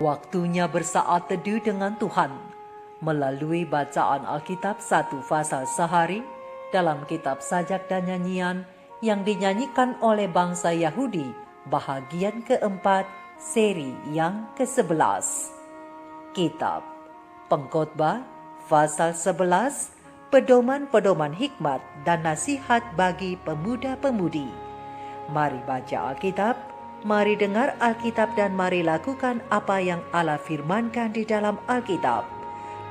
Waktunya bersaat teduh dengan Tuhan melalui bacaan Alkitab 1 pasal sehari dalam kitab sajak dan nyanyian yang dinyanyikan oleh bangsa Yahudi bahagian keempat seri yang ke-11. Kitab Pengkhotbah pasal 11, pedoman-pedoman hikmat dan nasihat bagi pemuda-pemudi. Mari baca Alkitab. Mari dengar Alkitab dan mari lakukan apa yang Allah firmankan di dalam Alkitab.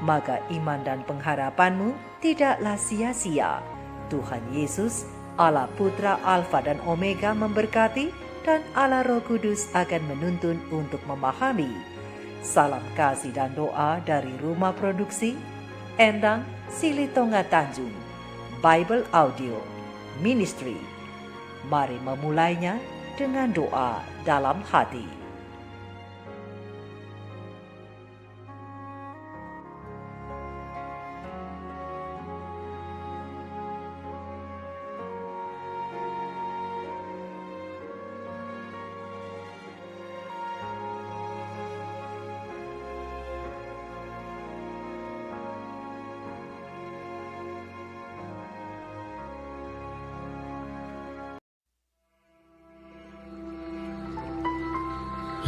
Maka iman dan pengharapanmu tidaklah sia-sia. Tuhan Yesus, Allah Putra Alfa dan Omega memberkati dan Allah Roh Kudus akan menuntun untuk memahami. Salam kasih dan doa dari Rumah Produksi, Endang Silitonga Tanjung, Bible Audio Ministry. Mari memulainya dengan doa dalam hati.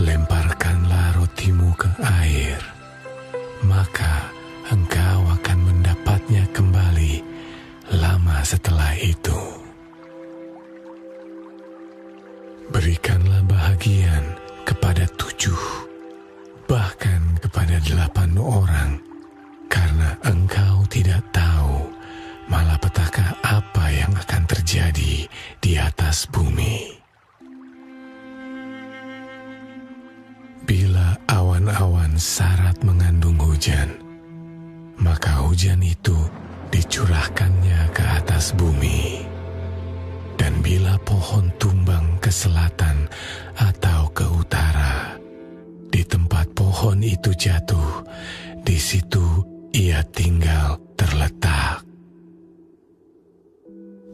Lemparkanlah rotimu ke air, maka engkau akan mendapatnya kembali lama setelah itu. Berikanlah bahagian kepada 7, bahkan kepada 8 orang, karena engkau tidak tahu malapetaka apa yang akan terjadi di atas bumi. Bila awan-awan sarat mengandung hujan, maka hujan itu dicurahkannya ke atas bumi. Dan bila pohon tumbang ke selatan atau ke utara, di tempat pohon itu jatuh, di situ ia tinggal terletak.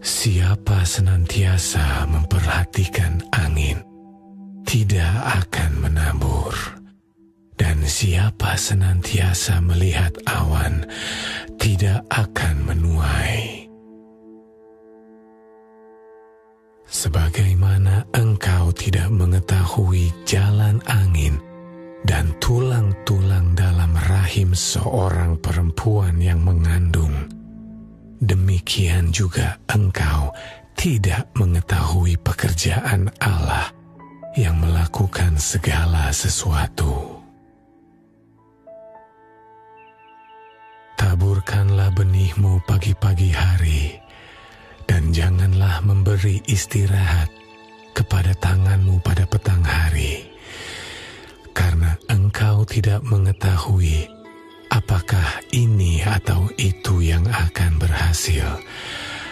Siapa senantiasa memperhatikan angin, tidak akan menabur, dan siapa senantiasa melihat awan, tidak akan menuai. Sebagaimana engkau tidak mengetahui jalan angin dan tulang-tulang dalam rahim seorang perempuan yang mengandung, demikian juga engkau tidak mengetahui pekerjaan Allah yang melakukan segala sesuatu. Taburkanlah benihmu pagi-pagi hari, dan janganlah memberi istirahat kepada tanganmu pada petang hari, karena engkau tidak mengetahui apakah ini atau itu yang akan berhasil,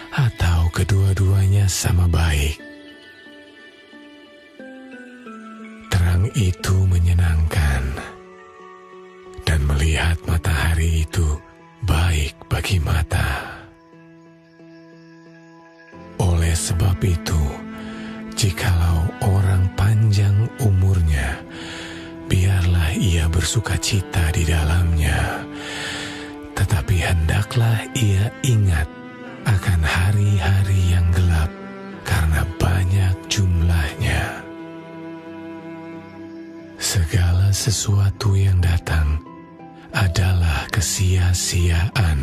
atau kedua-duanya sama baik. Terang itu menyenangkan, dan melihat matahari itu baik bagi mata. Oleh sebab itu, jikalau orang panjang umurnya, biarlah ia bersukacita di dalamnya. Tetapi hendaklah ia ingat akan hari-hari yang gelap, karena banyak jumlahnya. Segala sesuatu yang datang adalah kesia-siaan.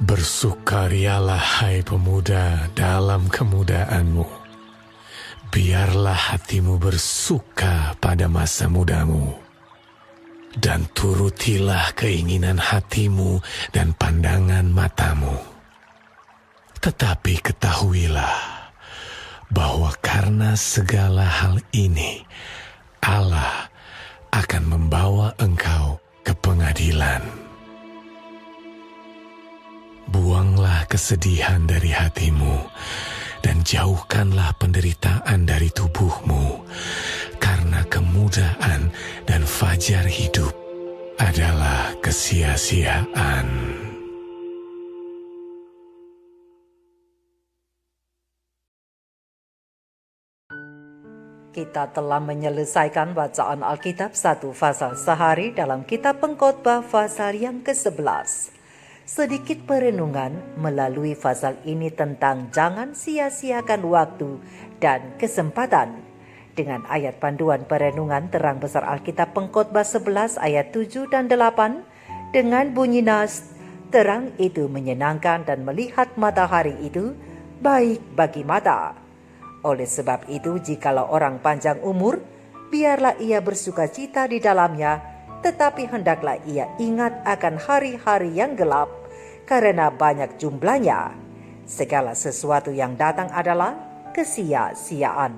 Bersukarialah hai pemuda dalam kemudaanmu. Biarlah hatimu bersuka pada masa mudamu. Dan turutilah keinginan hatimu dan pandangan matamu. Tetapi ketahuilah bahwa karena segala hal ini, Allah akan membawa engkau ke pengadilan. Buanglah kesedihan dari hatimu, dan jauhkanlah penderitaan dari tubuhmu, karena kemudahan dan fajar hidup adalah kesia-siaan. Kita telah menyelesaikan bacaan Alkitab satu fasal sehari dalam kitab Pengkhotbah fasal yang ke-11. Sedikit perenungan melalui fasal ini tentang jangan sia-siakan waktu dan kesempatan. Dengan ayat panduan perenungan terang besar Alkitab Pengkhotbah 11 ayat 7 dan 8 dengan bunyi nas, terang itu menyenangkan dan melihat matahari itu baik bagi mata. Oleh sebab itu jikalau orang panjang umur, biarlah ia bersuka cita di dalamnya, tetapi hendaklah ia ingat akan hari-hari yang gelap, karena banyak jumlahnya. Segala sesuatu yang datang adalah kesia-siaan.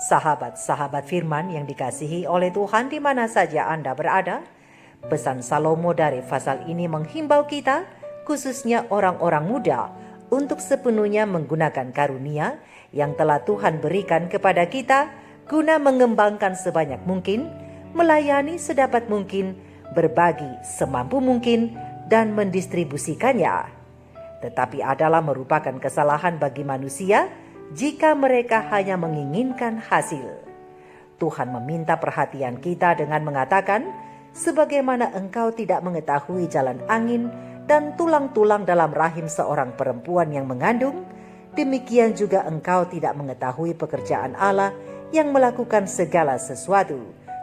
Sahabat-sahabat firman yang dikasihi oleh Tuhan di mana saja Anda berada, pesan Salomo dari pasal ini menghimbau kita, khususnya orang-orang muda, untuk sepenuhnya menggunakan karunia yang telah Tuhan berikan kepada kita, guna mengembangkan sebanyak mungkin, melayani sedapat mungkin, berbagi semampu mungkin, dan mendistribusikannya. Tetapi adalah merupakan kesalahan bagi manusia jika mereka hanya menginginkan hasil. Tuhan meminta perhatian kita dengan mengatakan, sebagaimana engkau tidak mengetahui jalan angin dan tulang-tulang dalam rahim seorang perempuan yang mengandung, demikian juga engkau tidak mengetahui pekerjaan Allah yang melakukan segala sesuatu.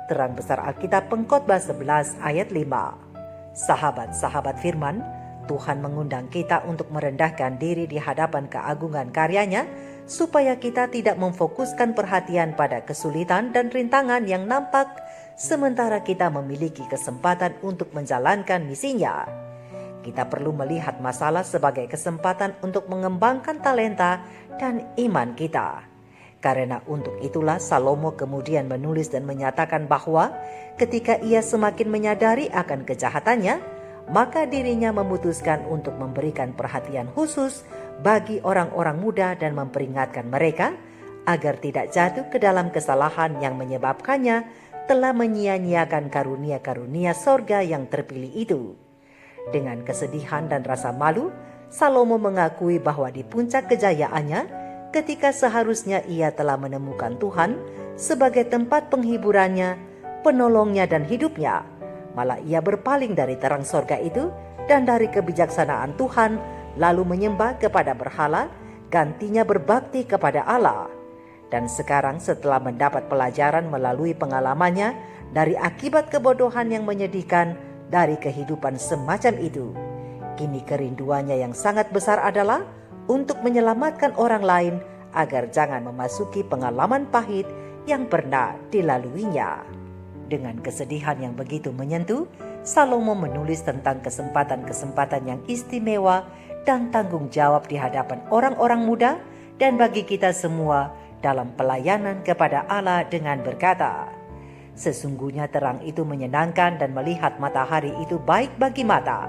Terang besar Alkitab Pengkhotbah 11 ayat 5. Sahabat-sahabat firman, Tuhan mengundang kita untuk merendahkan diri di hadapan keagungan karyanya, supaya kita tidak memfokuskan perhatian pada kesulitan dan rintangan yang nampak, sementara kita memiliki kesempatan untuk menjalankan misinya. Kita perlu melihat masalah sebagai kesempatan untuk mengembangkan talenta dan iman kita. Karena untuk itulah Salomo kemudian menulis dan menyatakan bahwa ketika ia semakin menyadari akan kejahatannya, maka dirinya memutuskan untuk memberikan perhatian khusus bagi orang-orang muda dan memperingatkan mereka agar tidak jatuh ke dalam kesalahan yang menyebabkannya telah menyia-nyiakan karunia-karunia sorga yang terpilih itu. Dengan kesedihan dan rasa malu, Salomo mengakui bahwa di puncak kejayaannya, ketika seharusnya ia telah menemukan Tuhan sebagai tempat penghiburannya, penolongnya dan hidupnya, malah ia berpaling dari terang sorga itu dan dari kebijaksanaan Tuhan, lalu menyembah kepada berhala, gantinya berbakti kepada Allah. Dan sekarang setelah mendapat pelajaran melalui pengalamannya dari akibat kebodohan yang menyedihkan dari kehidupan semacam itu, kini kerinduannya yang sangat besar adalah untuk menyelamatkan orang lain agar jangan memasuki pengalaman pahit yang pernah dilaluinya. Dengan kesedihan yang begitu menyentuh, Salomo menulis tentang kesempatan-kesempatan yang istimewa dan tanggung jawab di hadapan orang-orang muda dan bagi kita semua dalam pelayanan kepada Allah dengan berkata, sesungguhnya terang itu menyenangkan dan melihat matahari itu baik bagi mata.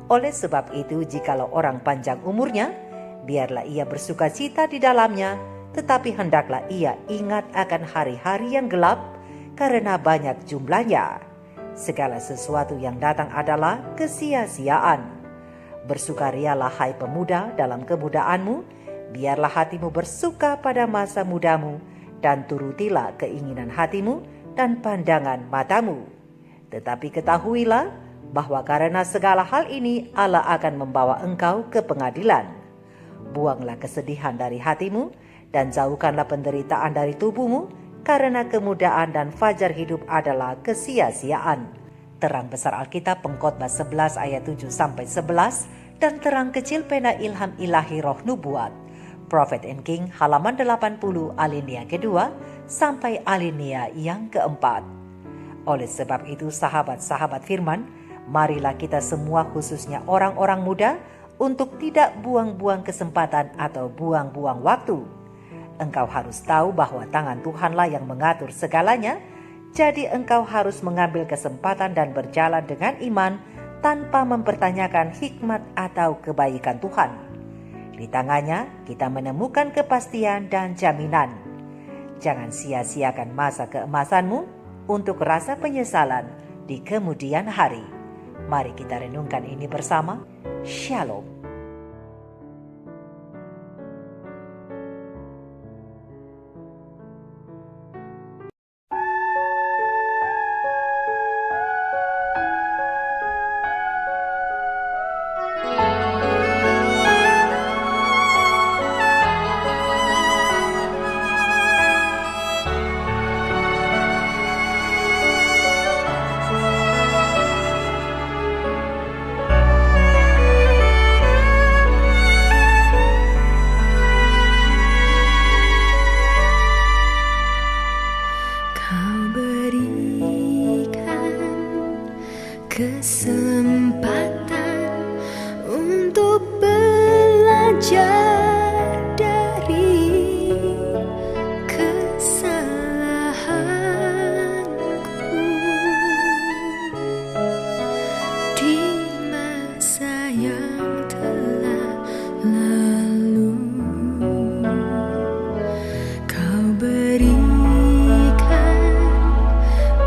Oleh sebab itu jikalau orang panjang umurnya, biarlah ia bersuka cita di dalamnya, tetapi hendaklah ia ingat akan hari-hari yang gelap, karena banyak jumlahnya. Segala sesuatu yang datang adalah kesia-siaan. Bersukarialah hai pemuda dalam kemudaanmu, biarlah hatimu bersuka pada masa mudamu, dan turutilah keinginan hatimu dan pandangan matamu. Tetapi ketahuilah bahwa karena segala hal ini Allah akan membawa engkau ke pengadilan. Buanglah kesedihan dari hatimu dan jauhkanlah penderitaan dari tubuhmu, karena kemudaan dan fajar hidup adalah kesia-siaan. Terang besar Alkitab Pengkhotbah 11 ayat 7-11 dan terang kecil pena ilham ilahi roh nubuat Prophet and King halaman 80 alinea kedua sampai alinea yang keempat. Oleh sebab itu sahabat-sahabat firman, marilah kita semua khususnya orang-orang muda untuk tidak buang-buang kesempatan atau buang-buang waktu. Engkau harus tahu bahwa tangan Tuhanlah yang mengatur segalanya, jadi engkau harus mengambil kesempatan dan berjalan dengan iman tanpa mempertanyakan hikmat atau kebaikan Tuhan. Di tangannya kita menemukan kepastian dan jaminan. Jangan sia-siakan masa keemasanmu untuk rasa penyesalan di kemudian hari. Mari kita renungkan ini bersama. Shalom. kesempatan untuk belajar dari kesalahanku di masa yang telah lalu. Kau berikan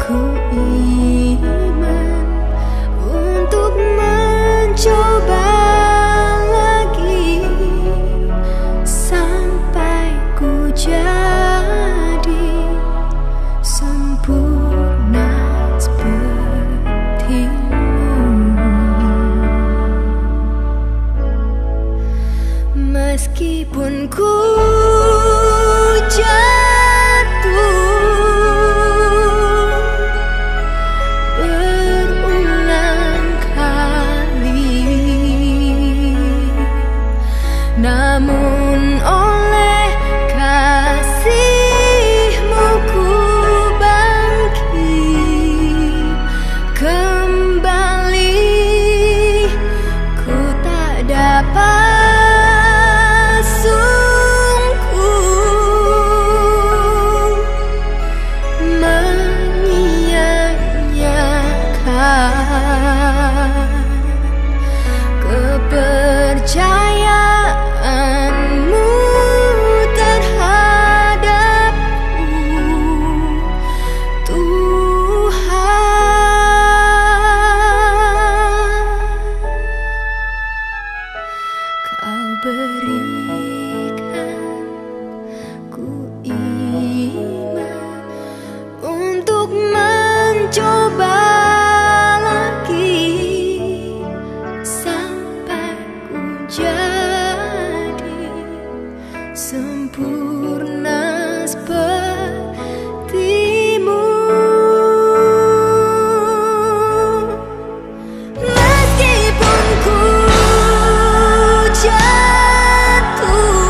ku iman untuk mencoba lagi sampai ku jadi sempurna sepertimu. Meskipun ku jatuh berulang kali, namun oleh kasih-Mu ku bangkit kembali. Ku tak dapat kepercayaanmu terhadapku, Tuhan. Kau berikan ku iman untuk mencoba jadi sempurna seperti-Mu. Meskipun ku jatuh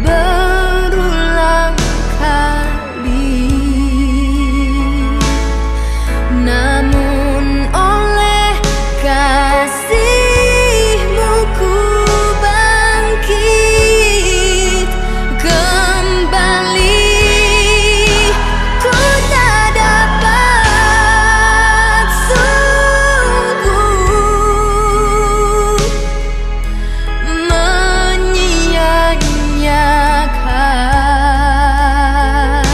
berulang kali, namun oleh kasih-Mu ku bangkit kembali. Ku tak dapat sungguh menyia-nyiakan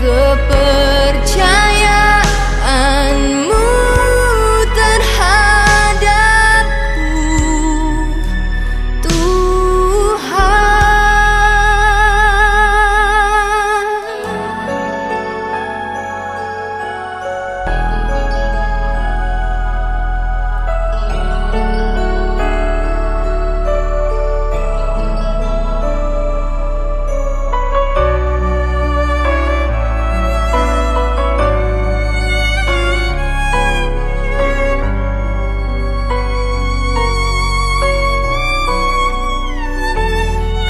kepercayaanmu terhadapku, Tuhan.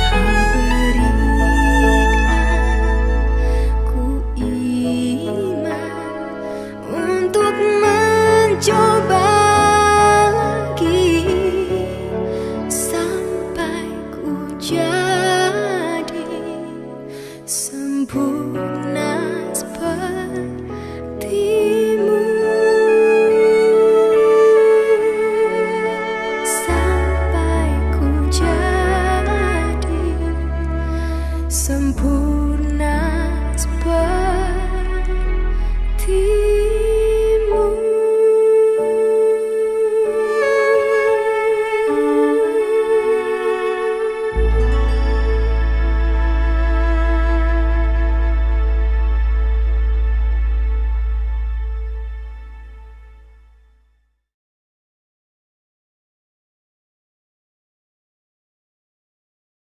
Kau berikan ku iman untuk